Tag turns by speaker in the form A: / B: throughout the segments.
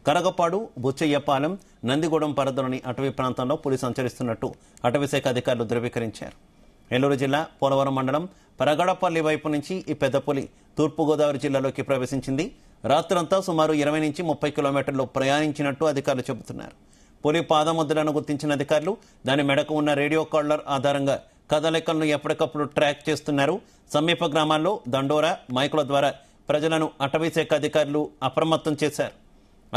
A: కరగపాడు, బుచ్చయ్యపాలెం, నందిగూడెం పరిధిలోని అటవీ ప్రాంతంలో పులి సంచరిస్తున్నట్టు అటవీశాఖ అధికారులు ధృవీకరించారు. ఏలూరు జిల్లా పోలవరం మండలం పరగడపల్లి వైపు నుంచి ఈ పెద్ద పులి తూర్పుగోదావరి జిల్లాలోకి ప్రవేశించింది. రాత్రంతా సుమారు 20 నుంచి 30 కిలోమీటర్లు ప్రయాణించినట్టు అధికారులు చెబుతున్నారు. పులి పాదముద్రలను గుర్తించిన అధికారులు దాని మెడకు ఉన్న రేడియో కాలర్ ఆధారంగా కదలికలను ఎప్పటికప్పుడు ట్రాక్ చేస్తున్నారు. సమీప గ్రామాల్లో దండోరా, మైకుల ద్వారా ప్రజలను అటవీశాఖ అధికారులు అప్రమత్తం చేశారు.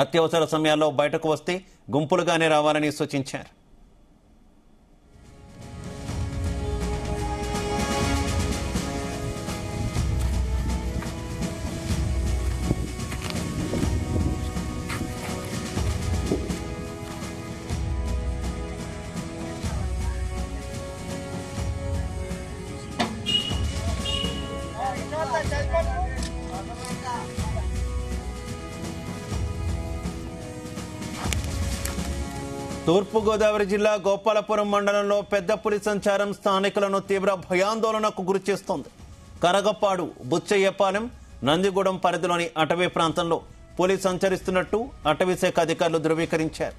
A: అత్యవసర సమయాల్లో బయటకు వస్తే గుంపులుగానే రావాలని సూచించారు. తూర్పుగోదావరి జిల్లా గోపాలపురం మండలంలో పెద్ద పులి సంచారం స్థానికులను తీవ్ర భయాందోళనకు గురిచేస్తోంది. కరగపాడు, బుచ్చయ్యపాలెం, నందిగూడెం పరిధిలోని అటవీ ప్రాంతంలో పులి సంచరిస్తున్నట్టు అటవీశాఖ అధికారులు ధృవీకరించారు.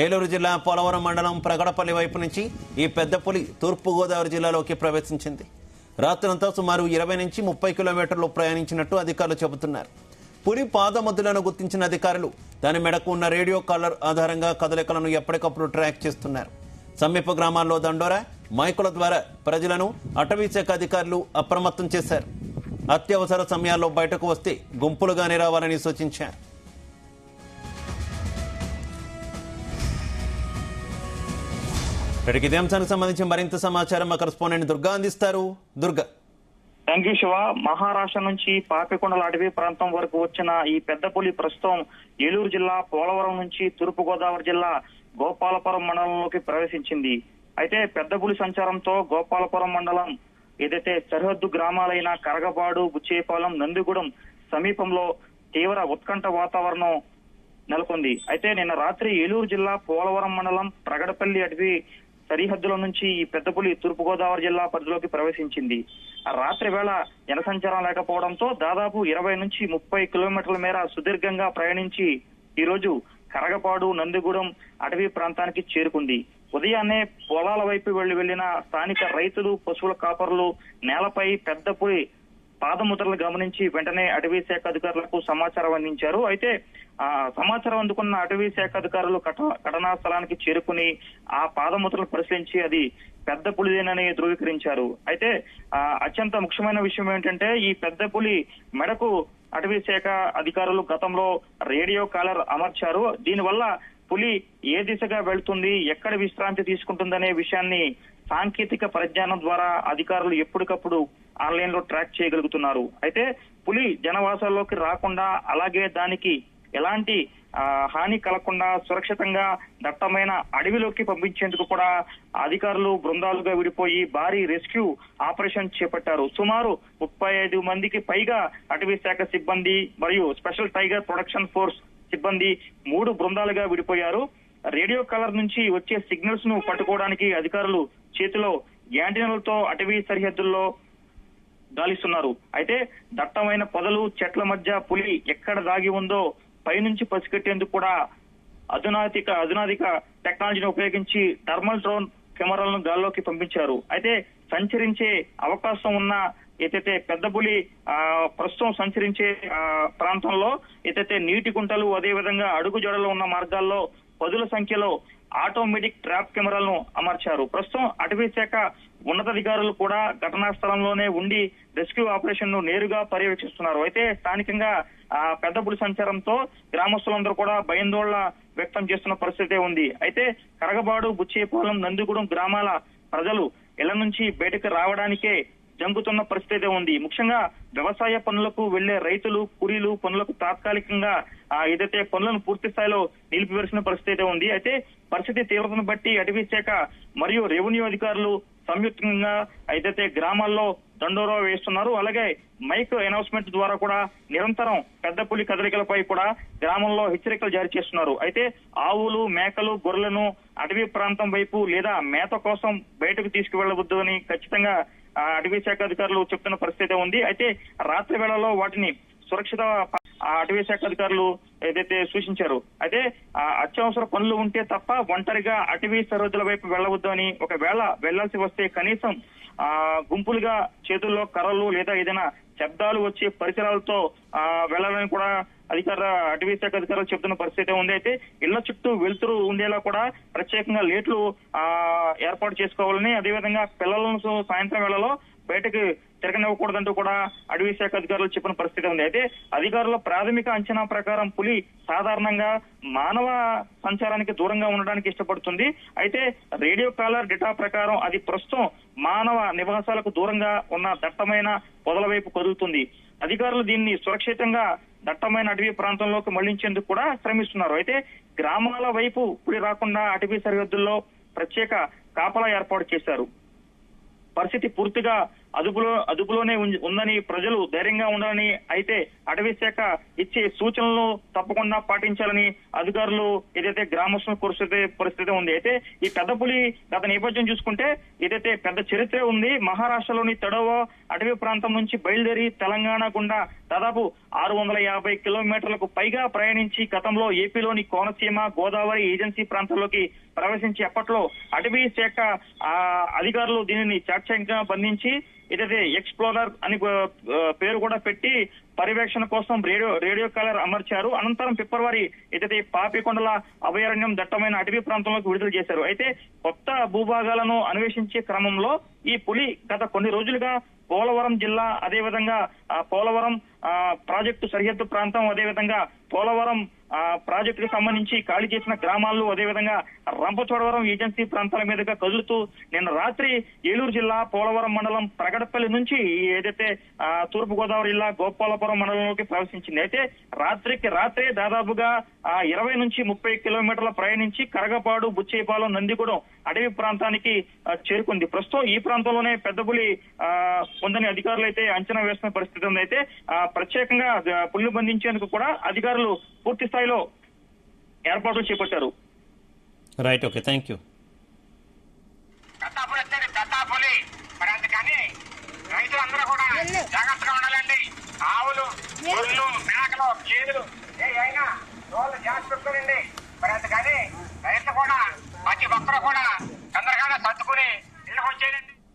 A: ఏలూరు జిల్లా పోలవరం మండలం ప్రగడపల్లి వైపు నుంచి ఈ పెద్ద పులి తూర్పుగోదావరి జిల్లాలోకి ప్రవేశించింది. రాత్రంతా సుమారు 20 నుంచి 30 కిలోమీటర్లు ప్రయాణించినట్టు అధికారులు చెబుతున్నారు. పులి పాదముద్రలను గుర్తించిన అధికారులు దాని మెడకు ఉన్న రేడియో కాలర్ ఆధారంగా కదలికలను ఎప్పటికప్పుడు ట్రాక్ చేస్తున్నారు. సమీప గ్రామాల్లో దండోరా, మైకుల ద్వారా ప్రజలను అటవీశాఖ అధికారులు అప్రమత్తం చేశారు. అత్యవసర సమయాల్లో బయటకు వస్తే గుంపులుగానే రావాలని సూచించారు. ఇదే అంశానికి సంబంధించి మరింత సమాచారం మా కరెస్పాండెంట్ దుర్గా అందిస్తారు. దుర్గా.
B: Thank you Siva. మహారాష్ట్ర నుంచి పాపికొండల అటవీ ప్రాంతం వరకు వచ్చిన ఈ పెద్ద పులి ప్రస్తుతం ఏలూరు జిల్లా పోలవరం నుంచి తూర్పుగోదావరి జిల్లా గోపాలపురం మండలంలోకి ప్రవేశించింది. అయితే పెద్ద పులి సంచారంతో గోపాలపురం మండలం ఏదైతే సరిహద్దు గ్రామాలైన కరగపాడు, బుచ్చేపాలెం, నందిగూడెం సమీపంలో తీవ్ర ఉత్కంఠ వాతావరణం నెలకొంది. అయితే నిన్న రాత్రి ఏలూరు జిల్లా పోలవరం మండలం ప్రగడపల్లి అటవీ సరిహద్దుల నుంచి ఈ పెద్ద పులి తూర్పుగోదావరి జిల్లా పరిధిలోకి ప్రవేశించింది. ఆ రాత్రి వేళ జనసంచారం లేకపోవడంతో దాదాపు 20 నుంచి 30 కిలోమీటర్ల మేర సుదీర్ఘంగా ప్రయాణించి ఈ రోజు కరగపాడు, నందిగూడెం అటవీ ప్రాంతానికి చేరుకుంది. ఉదయాన్నే పొలాల వైపు వెళ్లిన స్థానిక రైతులు, పశువుల కాపరులు నేలపై పెద్ద పులి పాదముద్రలు గమనించి వెంటనే అటవీ శాఖ అధికారులకు సమాచారం అందించారు. అయితే సమాచారం అందుకున్న అటవీ శాఖ అధికారులు ఘటనా స్థలానికి చేరుకుని ఆ పాదముద్రలు పరిశీలించి అది పెద్ద పులిదేనని ధృవీకరించారు. అయితే అత్యంత ముఖ్యమైన విషయం ఏంటంటే ఈ పెద్ద పులి మెడకు అటవీ శాఖ అధికారులు గతంలో రేడియో కాలర్ అమర్చారు. దీనివల్ల పులి ఏ దిశగా వెళ్తుంది, ఎక్కడ విశ్రాంతి తీసుకుంటుందనే విషయాన్ని సాంకేతిక పరిజ్ఞానం ద్వారా అధికారులు ఎప్పటికప్పుడు ఆన్లైన్ లో ట్రాక్ చేయగలుగుతున్నారు. అయితే పులి జనవాసాల్లోకి రాకుండా, అలాగే దానికి ఎలాంటి హాని కలగకుండా సురక్షితంగా దట్టమైన అడవిలోకి పంపించేందుకు కూడా అధికారులు బృందాలుగా విడిపోయి భారీ రెస్క్యూ ఆపరేషన్ చేపట్టారు. సుమారు 35 మందికి పైగా అటవీ శాఖ సిబ్బంది మరియు స్పెషల్ టైగర్ ప్రొడక్షన్ ఫోర్స్ సిబ్బంది 3 బృందాలుగా విడిపోయారు. రేడియో కాలర్ నుంచి వచ్చే సిగ్నల్స్ ను పట్టుకోవడానికి అధికారులు చేతిలో యాంటెనాలతో అటవీ సరిహద్దుల్లో గాలిస్తున్నారు. అయితే దట్టమైన పొదలు, చెట్ల మధ్య పులి ఎక్కడ దాగి ఉందో పైనుంచి పసిగట్టేందుకు కూడా అధునాతిక టెక్నాలజీని ఉపయోగించి థర్మల్ డ్రోన్ కెమెరాలను గాల్లోకి పంపించారు. అయితే సంచరించే అవకాశం ఉన్న ఏదైతే పెద్ద పులి ప్రస్తుతం సంచరించే ప్రాంతంలో ఏదైతే నీటి గుంటలు, అదేవిధంగా అడుగు జడలు ఉన్న మార్గాల్లో పదుల సంఖ్యలో ఆటోమేటిక్ ట్రాప్ కెమెరాలను అమర్చారు. ప్రస్తుతం అటవీ శాఖ ఉన్నతాధికారులు కూడా ఘటనా స్థలంలోనే ఉండి రెస్క్యూ ఆపరేషన్ ను నేరుగా పర్యవేక్షిస్తున్నారు. అయితే స్థానికంగా పెద్ద పులి సంచారంతో గ్రామస్తులందరూ కూడా భయాందోళన వ్యక్తం చేస్తున్న పరిస్థితే ఉంది. అయితే కరగబాడు, బుచ్చేపాలెం, నందిగూడెం గ్రామాల ప్రజలు ఇళ్ల నుంచి బయటకు రావడానికే జంకుతున్న పరిస్థితి ఉంది. ముఖ్యంగా వ్యవసాయ పనులకు వెళ్లే రైతులు, కూలీలు పనులకు తాత్కాలికంగా ఏదైతే పనులను పూర్తి స్థాయిలో నిలిపివేసిన పరిస్థితి ఉంది. అయితే పరిస్థితి తీవ్రతను బట్టి అటవీ శాఖ మరియు రెవెన్యూ అధికారులు సంయుక్తంగా ఏదైతే గ్రామాల్లో దండోరా వేస్తున్నారు. అలాగే మైక్ అనౌన్స్మెంట్ ద్వారా కూడా నిరంతరం పెద్ద పులి కదలికలపై కూడా గ్రామంలో హెచ్చరికలు జారీ చేస్తున్నారు. అయితే ఆవులు, మేకలు, గొర్రెలను అటవీ ప్రాంతం వైపు లేదా మేత కోసం బయటకు తీసుకువెళ్లవద్దు అని ఖచ్చితంగా అటవీ శాఖ అధికారులు చెప్తున్న పరిస్థితి ఉంది. అయితే రాత్రి వేళలో వాటిని సురక్షిత అటవీ శాఖ అధికారులు ఏదైతే సూచించారు. అయితే అత్యవసర పనులు ఉంటే తప్ప ఒంటరిగా అటవీ సరిహద్దుల వైపు వెళ్లవద్దు అని, ఒకవేళ వెళ్లాల్సి వస్తే కనీసం గుంపులుగా చేతుల్లో కర్రలు లేదా ఏదైనా శబ్దాలు వచ్చే పరిసరాలతో వెళ్లాలని కూడా అటవీ శాఖ అధికారులు చెబుతున్న పరిస్థితి ఉంది. అయితే ఇళ్ల చుట్టూ వెలుతురు ఉండేలా కూడా ప్రత్యేకంగా లేట్లు ఏర్పాటు చేసుకోవాలని, అదేవిధంగా పిల్లలను సాయంత్రం వేళలో బయటకు తిరగనివ్వకూడదంటూ కూడా అటవీ శాఖ అధికారులు చెప్పిన పరిస్థితి ఉంది. అయితే అధికారుల ప్రాథమిక అంచనా ప్రకారం పులి సాధారణంగా మానవ సంచారానికి దూరంగా ఉండడానికి ఇష్టపడుతుంది. అయితే రేడియో కాలర్ డేటా ప్రకారం అది ప్రస్తుతం మానవ నివాసాలకు దూరంగా ఉన్న దట్టమైన పొదల వైపు కదులుతుంది. అధికారులు దీన్ని సురక్షితంగా దట్టమైన అటవీ ప్రాంతంలోకి మళ్లించేందుకు కూడా శ్రమిస్తున్నారు. అయితే గ్రామాల వైపు పులి రాకుండా అటవీ సరిహద్దుల్లో ప్రత్యేక కాపలా ఏర్పాటు చేశారు. పరిస్థితి పూర్తిగా అదుపులోనే ఉందని ప్రజలు ధైర్యంగా ఉండాలని, అయితే అటవీ శాఖ ఇచ్చే సూచనలను తప్పకుండా పాటించాలని అధికారులు ఏదైతే గ్రామస్తులను కోరుసే పరిస్థితి ఉంది. అయితే ఈ పెద్ద పులి గత నేపథ్యం చూసుకుంటే ఏదైతే పెద్ద చరిత్ర ఉంది. మహారాష్ట్రలోని తడవ అటవీ ప్రాంతం నుంచి బయలుదేరి తెలంగాణ గుండా దాదాపు 650 కిలోమీటర్లకు పైగా ప్రయాణించి గతంలో ఏపీలోని కోనసీమ, గోదావరి ఏజెన్సీ ప్రాంతాల్లోకి ప్రవేశించి అప్పట్లో అటవీ శాఖ అధికారులు దీనిని చాకచక్యంగా బంధించి ఏదైతే ఎక్స్ప్లోరర్ అని పేరు కూడా పెట్టి పర్యవేక్షణ కోసం రేడియో కాలర్ అమర్చారు. అనంతరం ఫిబ్రవరి ఏదైతే పాపికొండల అభయారణ్యం దట్టమైన అటవీ ప్రాంతంలోకి విడుదల చేశారు. అయితే కొత్త భూభాగాలను అన్వేషించే క్రమంలో ఈ పులి గత కొన్ని రోజులుగా పోలవరం జిల్లా, అదేవిధంగా పోలవరం ప్రాజెక్టు సరిహద్దు ప్రాంతం, అదేవిధంగా పోలవరం ప్రాజెక్టుకు సంబంధించి ఖాళీ చేసిన గ్రామాల్లో, అదేవిధంగా రంపచోడవరం ఏజెన్సీ ప్రాంతాల మీదుగా కదులుతూ నిన్న రాత్రి ఏలూరు జిల్లా పోలవరం మండలం ప్రగడపల్లి నుంచి ఏదైతే తూర్పు గోదావరి జిల్లా గోపాలపురం మండలంలోకి ప్రవేశించింది. అయితే రాత్రికి రాత్రే దాదాపుగా 20 నుంచి 30 కిలోమీటర్ల ప్రయాణించి కరగపాడు, బుచ్చేపాలెం, నందిగూడెం అటవీ ప్రాంతానికి చేరుకుంది. ప్రస్తుతం ఈ ప్రాంతంలోనే పెద్ద పులి ఉందని అధికారులు అయితే అంచనా వేస్తున్న పరిస్థితి ఉంది. అయితే ప్రత్యేకంగా పులిని బంధించేందుకు కూడా అధికారులు పూర్తి స్థాయిలో ఏర్పాట్లు చేపట్టారు.
A: Right, okay, thank you.
C: పెద్దాపులి మరి అందుకని రైతులందరూ కూడా జాగ్రత్తగా ఉండాలండి. ఆవులు, గొర్రెలు, మేకలు, గేదెలు అయినా రోజు జాగ్రత్త పెట్టుకోనండి. మరి అందుకని రైతులు కూడా ప్రతి ఒక్కరు కూడా